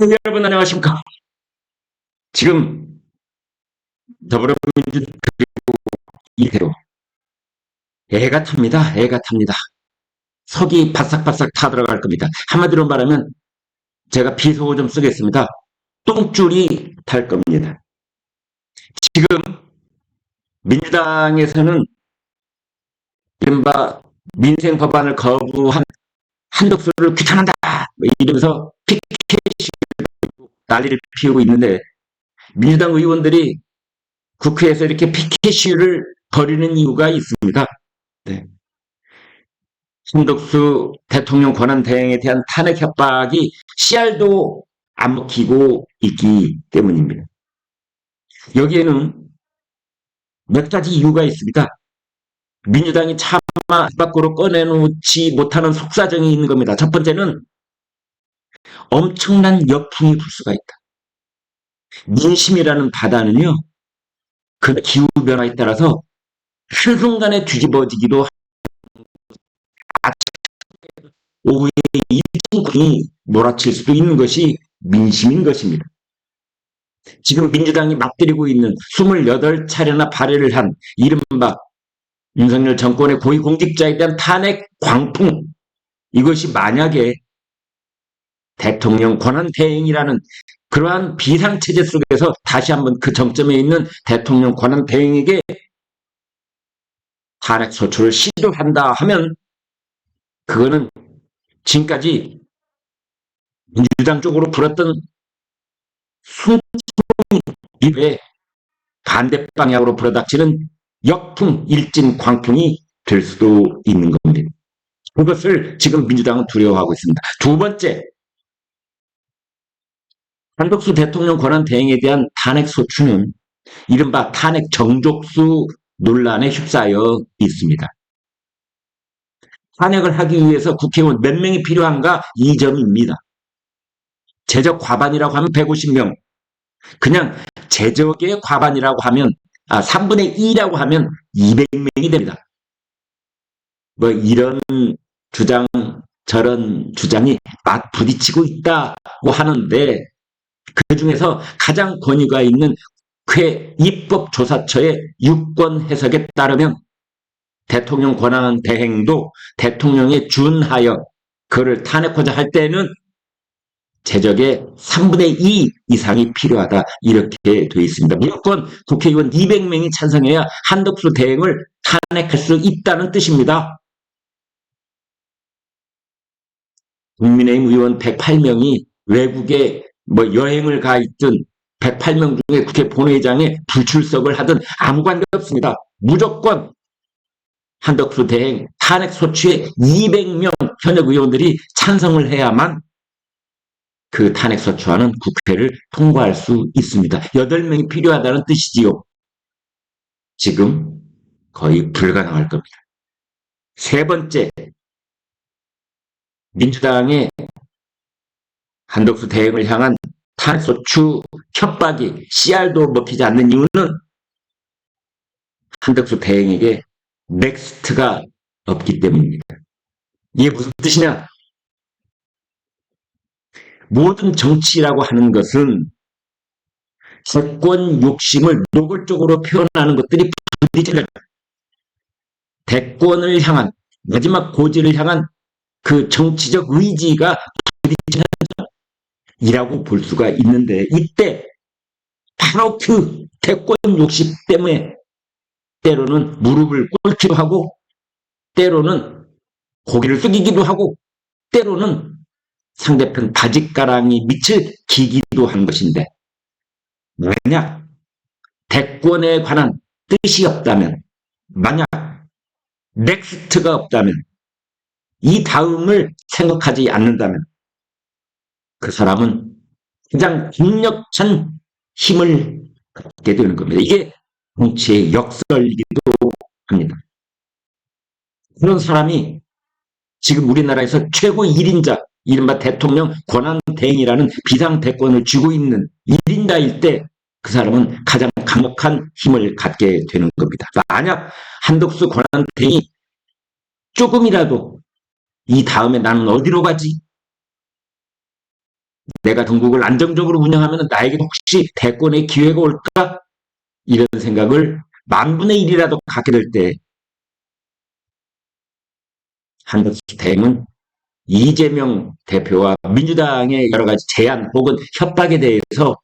여러분 안녕하십니까? 지금 더불어민주 이대로 애가 탑니다. 애가 탑니다. 속이 바싹바싹 타들어갈 겁니다. 한마디로 말하면 제가 비속어 좀 쓰겠습니다. 똥줄이 탈 겁니다. 지금 민주당에서는 이른바 민생 법안을 거부한 한덕수를 규탄한다 이러면서 피켓이 난리를 피우고 있는데 민주당 의원들이 국회에서 이렇게 피켓 시위를 벌이는 이유가 있습니다. 네. 한덕수 대통령 권한 대행에 대한 탄핵 협박이 씨알도 안 먹히고 있기 때문입니다. 여기에는 몇 가지 이유가 있습니다. 민주당이 차마 밖으로 꺼내놓지 못하는 속사정이 있는 겁니다. 첫 번째는 엄청난 역풍이 불 수가 있다. 민심이라는 바다는요, 그 기후변화에 따라서 한순간에 뒤집어지기도 오후에 일진군이 몰아칠 수도 있는 것이 민심인 것입니다. 지금 민주당이 맞들이고 있는 28차례나 발의를 한 이른바 윤석열 정권의 고위공직자에 대한 탄핵 광풍, 이것이 만약에 대통령 권한 대행이라는 그러한 비상체제 속에서 다시 한번 그 정점에 있는 대통령 권한 대행에게 탄핵 소추를 시도한다 하면 그거는 지금까지 민주당 쪽으로 불었던 순 입에 반대 방향으로 불어닥치는 역풍, 일진, 광풍이 될 수도 있는 겁니다. 그것을 지금 민주당은 두려워하고 있습니다. 두 번째, 한덕수 대통령 권한 대행에 대한 탄핵 소추는 이른바 탄핵 정족수 논란에 휩싸여 있습니다. 탄핵을 하기 위해서 국회의원 몇 명이 필요한가? 이 점입니다. 제적 과반이라고 하면 150명, 그냥 제적의 과반이라고 하면 3분의 2라고 하면 200명이 됩니다. 뭐 이런 주장 저런 주장이 맞부딪히고 있다고 하는데 그 중에서 가장 권위가 있는 국회 입법조사처의 유권 해석에 따르면 대통령 권한 대행도 대통령에 준하여 그를 탄핵하자 할 때는 제적의 3분의 2 이상이 필요하다 이렇게 되어 있습니다. 무조건 국회의원 200명이 찬성해야 한덕수 대행을 탄핵할 수 있다는 뜻입니다. 국민의힘 의원 108명이 외국에 여행을 가 있든 108명 중에 국회 본회의장에 불출석을 하든 아무 관계없습니다. 무조건 한덕수 대행 탄핵 소추에 200명 현역 의원들이 찬성을 해야만 그 탄핵 소추안은 국회를 통과할 수 있습니다. 8명이 필요하다는 뜻이지요. 지금 거의 불가능할 겁니다. 세 번째, 민주당의 한덕수 대행을 향한 탄핵 소추 협박이 씨알도 먹히지 않는 이유는 한덕수 대행에게 넥스트가 없기 때문입니다. 이게 무슨 뜻이냐? 모든 정치라고 하는 것은 대권 욕심을 노골적으로 표현하는 것들이 부딪혀요. 대권을 향한 마지막 고지를 향한 그 정치적 의지가 부딪히는 이라고 볼 수가 있는데 이때 바로 그 대권 욕심 때문에 때로는 무릎을 꿇기도 하고 때로는 고개를 숙이기도 하고 때로는 상대편 바짓가랑이 밑을 기기도 한 것인데 만약 대권에 관한 뜻이 없다면 만약 넥스트가 없다면 이 다음을 생각하지 않는다면 그 사람은 가장 강력한 힘을 갖게 되는 겁니다. 이게 정치의 역설이기도 합니다. 그런 사람이 지금 우리나라에서 최고 1인자 이른바 대통령 권한대행이라는 비상대권을 쥐고 있는 1인자일 때 그 사람은 가장 강력한 힘을 갖게 되는 겁니다. 만약 한덕수 권한대행이 조금이라도 이 다음에 나는 어디로 가지? 내가 전국을 안정적으로 운영하면 나에게 혹시 대권의 기회가 올까? 이런 생각을 만분의 일이라도 갖게 될 때 한덕수 대행은 이재명 대표와 민주당의 여러 가지 제안 혹은 협박에 대해서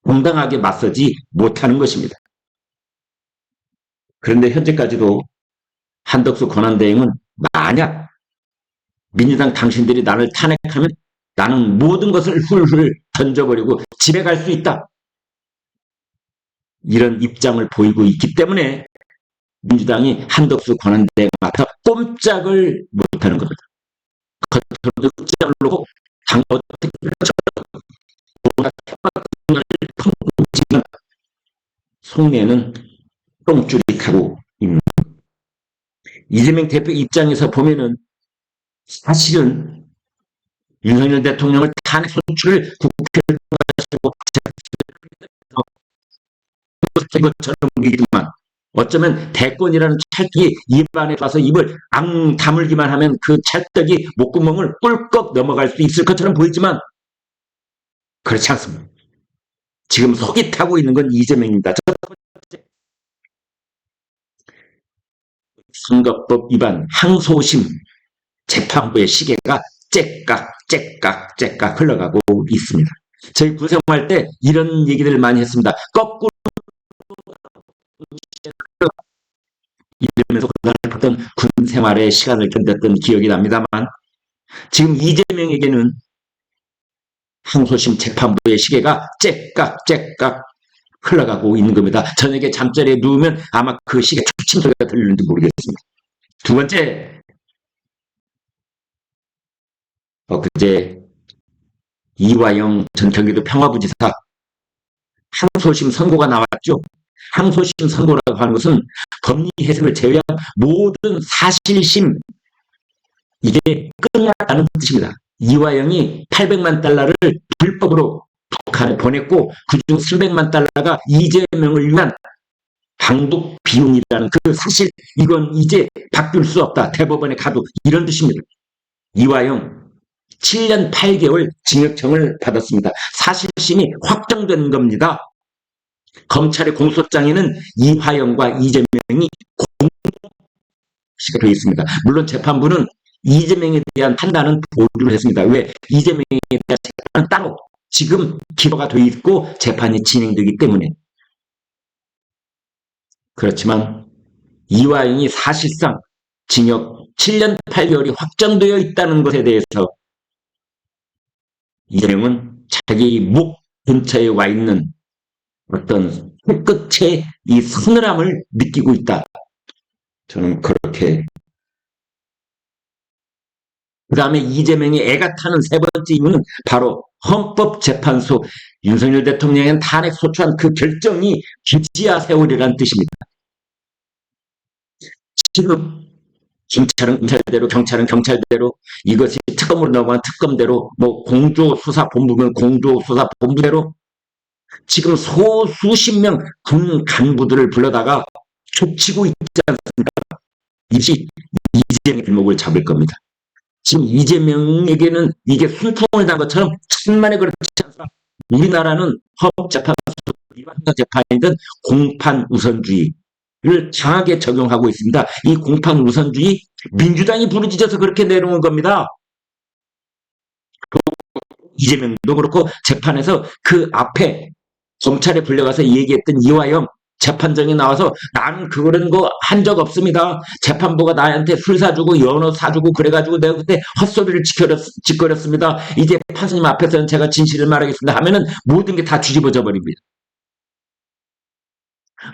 당당하게 맞서지 못하는 것입니다. 그런데 현재까지도 한덕수 권한대행은 만약 민주당 당신들이 나를 탄핵하면 나는 모든 것을 훌훌 던져버리고 집에 갈 수 있다. 이런 입장을 보이고 있기 때문에 민주당이 한덕수 권한대행 앞에 꼼짝을 못하는 겁니다. 겉으로도 꼼짝을 놓고 당 어떻게 지만 속내는 똥줄이하고 있는. 이재명 대표 입장에서 보면은 사실은 윤석열 대통령을 탄핵 소추를 국회를 가지고 것처럼 보이지만 어쩌면 대권이라는 찰떡이 입안에 와서 입을 앙 다물기만 하면 그 찰떡이 목구멍을 꿀꺽 넘어갈 수 있을 것처럼 보이지만 그렇지 않습니다. 지금 속이 타고 있는 건 이재명입니다. 첫 번째, 선거법 위반 항소심 재판부의 시계가 째깍 흘러가고 있습니다. 저희 구생활 때 이런 얘기들을 많이 했습니다. 거꾸로 이러면서 고달팠던 군 생활의 시간을 견뎠던 기억이 납니다만 지금 이재명에게는 항소심 재판부의 시계가 째깍 흘러가고 있는 겁니다. 저녁에 잠자리에 누우면 아마 그 시계 축침 소리가 들리는지 모르겠습니다. 두 번째, 그제 이화영 전 경기도 평화부지사 항소심 선고가 나왔죠. 항소심 선고라고 하는 것은 법리 해석을 제외한 모든 사실심 이게 끝났다는 뜻입니다. 이화영이 800만 달러를 불법으로 북한에 보냈고 그중 300만 달러가 이재명을 위한 방북 비용이라는 그 사실 이건 이제 바뀔 수 없다. 대법원에 가도 이런 뜻입니다. 이화영 7년 8개월 징역형을 받았습니다. 사실심이 확정된 겁니다. 검찰의 공소장에는 이화영과 이재명이 공소시가 되어 있습니다. 물론 재판부는 이재명에 대한 판단은 보류를 했습니다. 왜? 이재명에 대한 재판은 따로 지금 기소가 되어 있고 재판이 진행되기 때문에. 그렇지만 이화영이 사실상 징역 7년 8개월이 확정되어 있다는 것에 대해서 이재명은 자기 목 근처에 와 있는 어떤 끝에 이 서늘함을 느끼고 있다. 저는 그렇게. 그 다음에 이재명이 애가 타는 세 번째 이유는 바로 헌법재판소 윤석열 대통령의 탄핵 소추안 그 결정이 기지야 세월이라는 뜻입니다. 지금 경찰은 경찰대로, 경찰은 경찰대로, 이것이 특검으로 넘어간 특검대로, 뭐 공조수사본부면 공조수사본부대로 지금 수십 명 군 간부들을 불러다가 족치고 있지 않습니까? 이것이 이재명의 길목을 잡을 겁니다. 지금 이재명에게는 이게 순풍을 단 것처럼 천만에 그렇지 않습니다. 우리나라는 헌법재판소 재판이든 공판 우선주의를 강하게 적용하고 있습니다. 이 공판 우선주의 민주당이 부르짖어서 그렇게 내놓은 겁니다. 이재명도 그렇고 재판에서 그 앞에 검찰에 불려가서 얘기했던 이화영 재판정에 나와서 나는 그런 거 한 적 없습니다. 재판부가 나한테 술 사주고 연어 사주고 그래가지고 내가 그때 헛소리를 짓거렸습니다. 이제 판사님 앞에서는 제가 진실을 말하겠습니다 하면은 모든 게 다 뒤집어져 버립니다.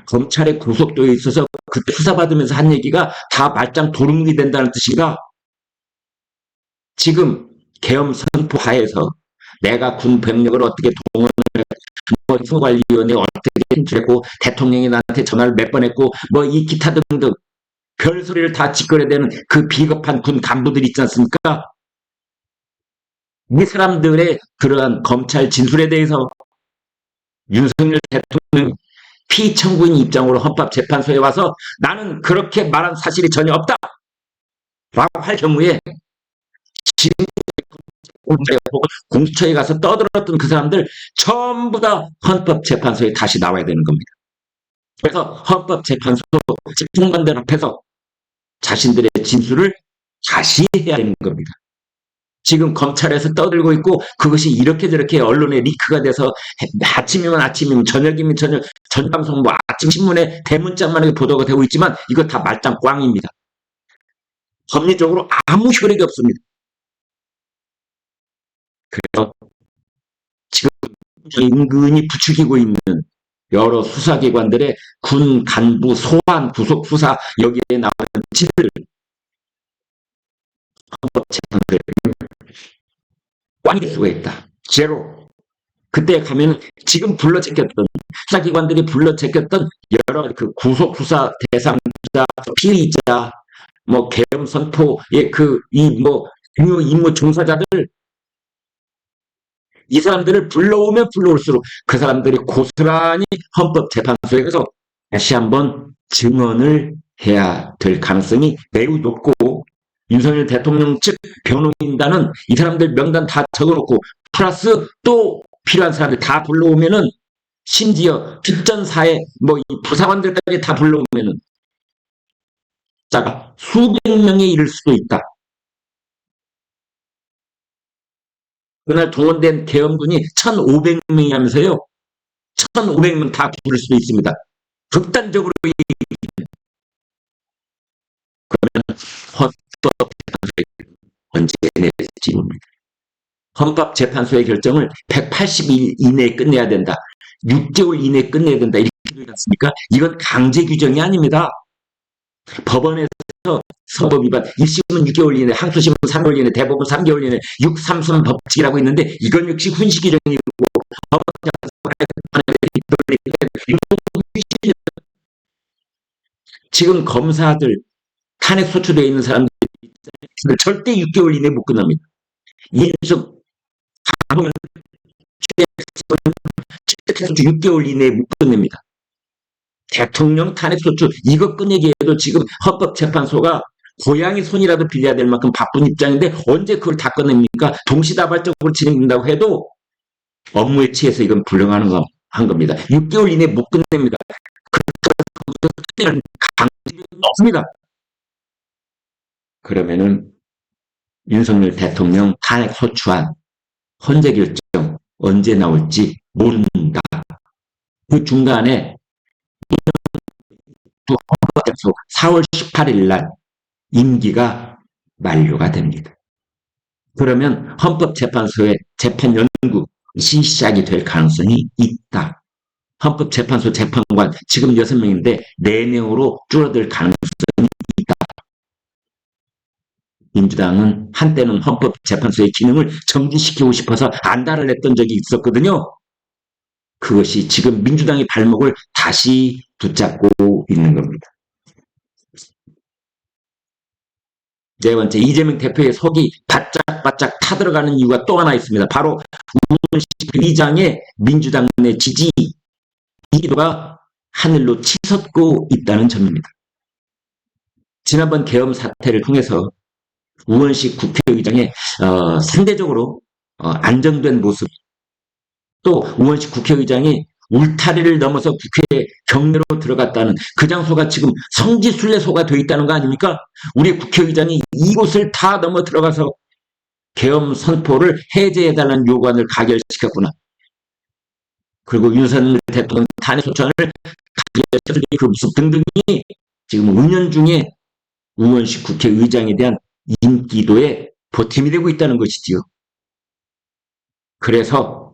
검찰의 구속도에 있어서 그때 수사받으면서 한 얘기가 다 말짱 도루묵이 된다는 뜻인가? 지금 계엄 선포 하에서 내가 군 병력을 어떻게 동원을 뭐 선거관리위원회 어떻게 진출했고 대통령이 나한테 전화를 몇 번 했고 뭐 이 기타 등등 별소리를 다 짓거려대는 그 비겁한 군 간부들 있지 않습니까? 이 사람들의 그러한 검찰 진술에 대해서 윤석열 대통령 피청구인 입장으로 헌법재판소에 와서 나는 그렇게 말한 사실이 전혀 없다 라고 할 경우에 지금 혹은 공처에 가서 떠들었던 그 사람들 전부 다 헌법재판소에 다시 나와야 되는 겁니다. 그래서 헌법재판소 재판관들 앞에서 자신들의 진술을 다시 해야 되는 겁니다. 지금 검찰에서 떠들고 있고 그것이 이렇게 저렇게 언론에 리크가 돼서 아침이면 아침이면 저녁이면 저녁 전방송 뭐 아침 신문에 대문짝만하게 보도가 되고 있지만 이거 다 말짱 꽝입니다. 법리적으로 아무 효력이 없습니다. 그래서 지금 은근히 부추기고 있는 여러 수사기관들의 군 간부 소환 구속 수사 여기에 나오는 짓을 헌법재판소에 꽝이 될 수가 있다. 제로. 그때 가면 지금 불러 제꼈던 수사기관들이 불러 제꼈던 여러 그 구속 수사 대상자, 피의자, 뭐 계엄 선포의 이 중요 임무 종사자들 이 사람들을 불러오면 불러올수록 그 사람들이 고스란히 헌법재판소에 가서 다시 한번 증언을 해야 될 가능성이 매우 높고 윤석열 대통령 측 변호인단은 이 사람들 명단 다 적어놓고 플러스 또 필요한 사람들 다 불러오면은 심지어 뒷전사에 이 부사관들까지 다 불러오면은 자가 수백 명에 이를 수도 있다. 그날 동원된 계엄군이 1,500명이 하면서요. 1,500명 다 부를 수도 있습니다. 극단적으로 그러면 헌법재판소에 언제 낼지 모릅니다. 헌법재판소의 결정을 180일 이내에 끝내야 된다. 6개월 이내에 끝내야 된다. 이렇게 되지 않습니까? 이건 강제 규정이 아닙니다. 법원에서 선법 위반, 1심은 6개월 이내, 항소심은 3개월 이내, 대법원 3개월 이내, 6.3순 법칙이라고 있는데 이건 역시 훈시 규정이고 지금 검사들 탄핵 소추되어 있는 사람들 절대 6개월 이내 못 끝납니다. 이준석 가보면 6개월 이내에 못 끝냅니다. 대통령 탄핵소추 이거 끝내기 에도 지금 헌법재판소가 고양이 손이라도 빌려야 될 만큼 바쁜 입장인데 언제 그걸 다 끝냅니까? 동시다발적으로 진행된다고 해도 업무에 취해서 이건 불능한 겁니다. 6개월 이내에 못 끝냅니다. 그래서 강제력이 없습니다. 그러면은 윤석열 대통령 탄핵소추안 헌재 결정 언제 나올지 모른다. 그 중간에 4월 18일 날 임기가 만료가 됩니다. 그러면 헌법재판소의 재판 연구 시작이 될 가능성이 있다. 헌법재판소 재판관 지금 6명인데 4명으로 줄어들 가능성이 있다. 민주당은 한때는 헌법재판소의 기능을 정지시키고 싶어서 안달을 냈던 적이 있었거든요. 그것이 지금 민주당의 발목을 다시 붙잡고 있는 겁니다. 네 번째, 이재명 대표의 속이 바짝바짝 타들어가는 이유가 또 하나 있습니다. 바로 우원식 의장의 민주당 내 지지 이기도가 하늘로 치솟고 있다는 점입니다. 지난번 계엄 사태를 통해서 우원식 국회의장의 상대적으로 안정된 모습, 또 우원식 국회의장이 울타리를 넘어서 국회 경내로 들어갔다는 그 장소가 지금 성지순례소가 되어 있다는 거 아닙니까? 우리 국회의장이 이곳을 다 넘어 들어가서 계엄 선포를 해제해달라는 요구안을 가결시켰구나. 그리고 윤석열 대통령 탄핵소추안을 가결시켰을 그 모습 등등이 지금 은연중에 우원식 국회의장에 대한 인기도에 보탬이 되고 있다는 것이지요. 그래서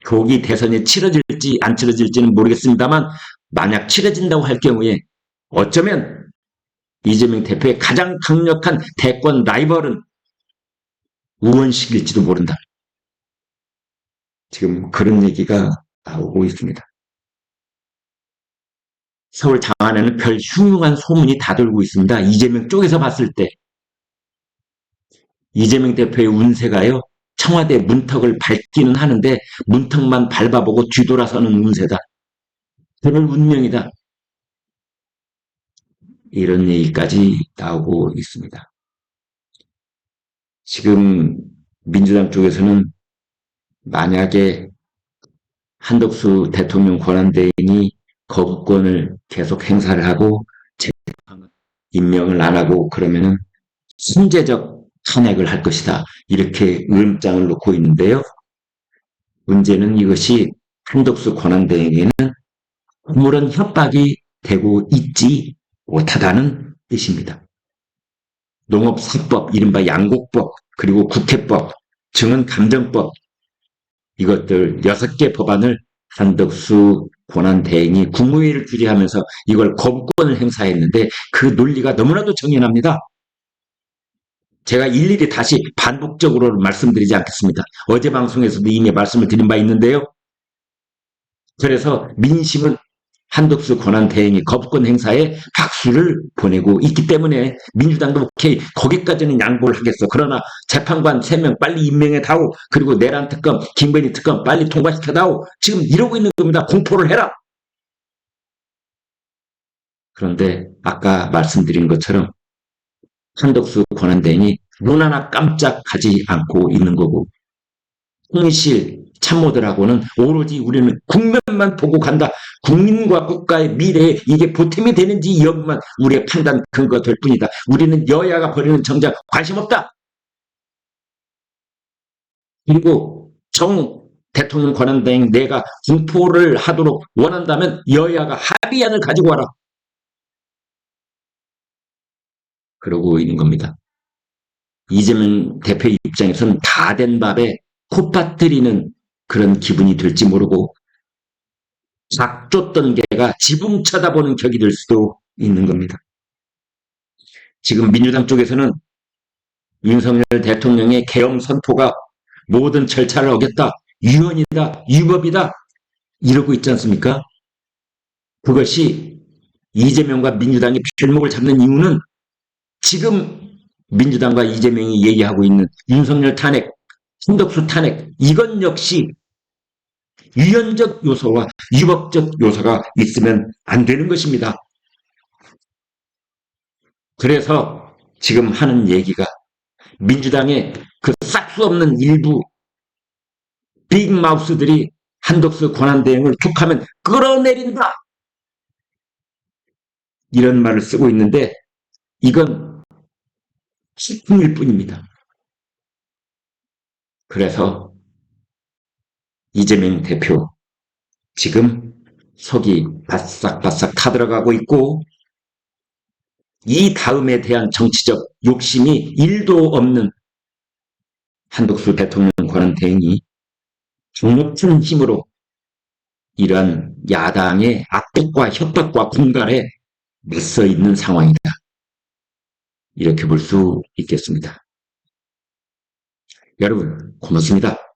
조기 대선이 치러질지 안 치러질지는 모르겠습니다만 만약 치러진다고 할 경우에 어쩌면 이재명 대표의 가장 강력한 대권 라이벌은 우원식일지도 모른다. 지금 그런 얘기가 나오고 있습니다. 서울 장안에는 별 흉흉한 소문이 다 돌고 있습니다. 이재명 쪽에서 봤을 때 이재명 대표의 운세가요. 청와대 문턱을 밟기는 하는데 문턱만 밟아보고 뒤돌아서는 운세다. 그런 운명이다. 이런 얘기까지 나오고 있습니다. 지금 민주당 쪽에서는 만약에 한덕수 대통령 권한대행이 거부권을 계속 행사를 하고 임명을 안 하고 그러면은 순재적 탄핵을 할 것이다. 이렇게 의음장을 놓고 있는데요. 문제는 이것이 한덕수 권한대행에는 아무런 협박이 되고 있지 못하다는 뜻입니다. 농업사법, 이른바 양곡법, 그리고 국회법, 증언감정법, 이것들 6개 법안을 한덕수 권한대행이 국무회의를 주재하면서 이걸 거부권을 행사했는데 그 논리가 너무나도 정연합니다. 제가 일일이 다시 반복적으로 말씀드리지 않겠습니다. 어제 방송에서도 이미 말씀을 드린 바 있는데요. 그래서 민심은 한덕수 권한대행이 거부권 행사에 박수를 보내고 있기 때문에 민주당도 오케이 거기까지는 양보를 하겠어. 그러나 재판관 3명 빨리 임명해다오. 그리고 내란 특검, 김건희 특검 빨리 통과시켜다오. 지금 이러고 있는 겁니다. 공포를 해라. 그런데 아까 말씀드린 것처럼 한덕수 권한대행이 눈 하나 깜짝하지 않고 있는 거고 통실 참모들하고는 오로지 우리는 국면만 보고 간다. 국민과 국가의 미래에 이게 보탬이 되는지 여부만 우리의 판단 근거 될 뿐이다. 우리는 여야가 벌이는 정작 관심 없다. 그리고 정 대통령 권한대행 내가 공포를 하도록 원한다면 여야가 합의안을 가지고 와라. 그러고 있는 겁니다. 이재명 대표 입장에서는 다 된 밥에 콧밭 들이는 그런 기분이 될지 모르고 작쫓던 개가 지붕 쳐다보는 격이 될 수도 있는 겁니다. 지금 민주당 쪽에서는 윤석열 대통령의 계엄 선포가 모든 절차를 어겼다, 유언이다, 유법이다 이러고 있지 않습니까? 그것이 이재명과 민주당이 발목을 잡는 이유는 지금 민주당과 이재명이 얘기하고 있는 윤석열 탄핵, 한덕수 탄핵 이건 역시 유연적 요소와 유법적 요소가 있으면 안 되는 것입니다. 그래서 지금 하는 얘기가 민주당의 그 싹 수 없는 일부 빅마우스들이 한덕수 권한대행을 툭하면 끌어내린다. 이런 말을 쓰고 있는데 이건 식품일 뿐입니다. 그래서 이재명 대표 지금 속이 바싹바싹 타들어가고 있고 이 다음에 대한 정치적 욕심이 1도 없는 한덕수 대통령 권한대행이 강력한 힘으로 이러한 야당의 압박과 협박과 공갈에 맞서 있는 상황이다. 이렇게 볼 수 있겠습니다. 여러분 고맙습니다.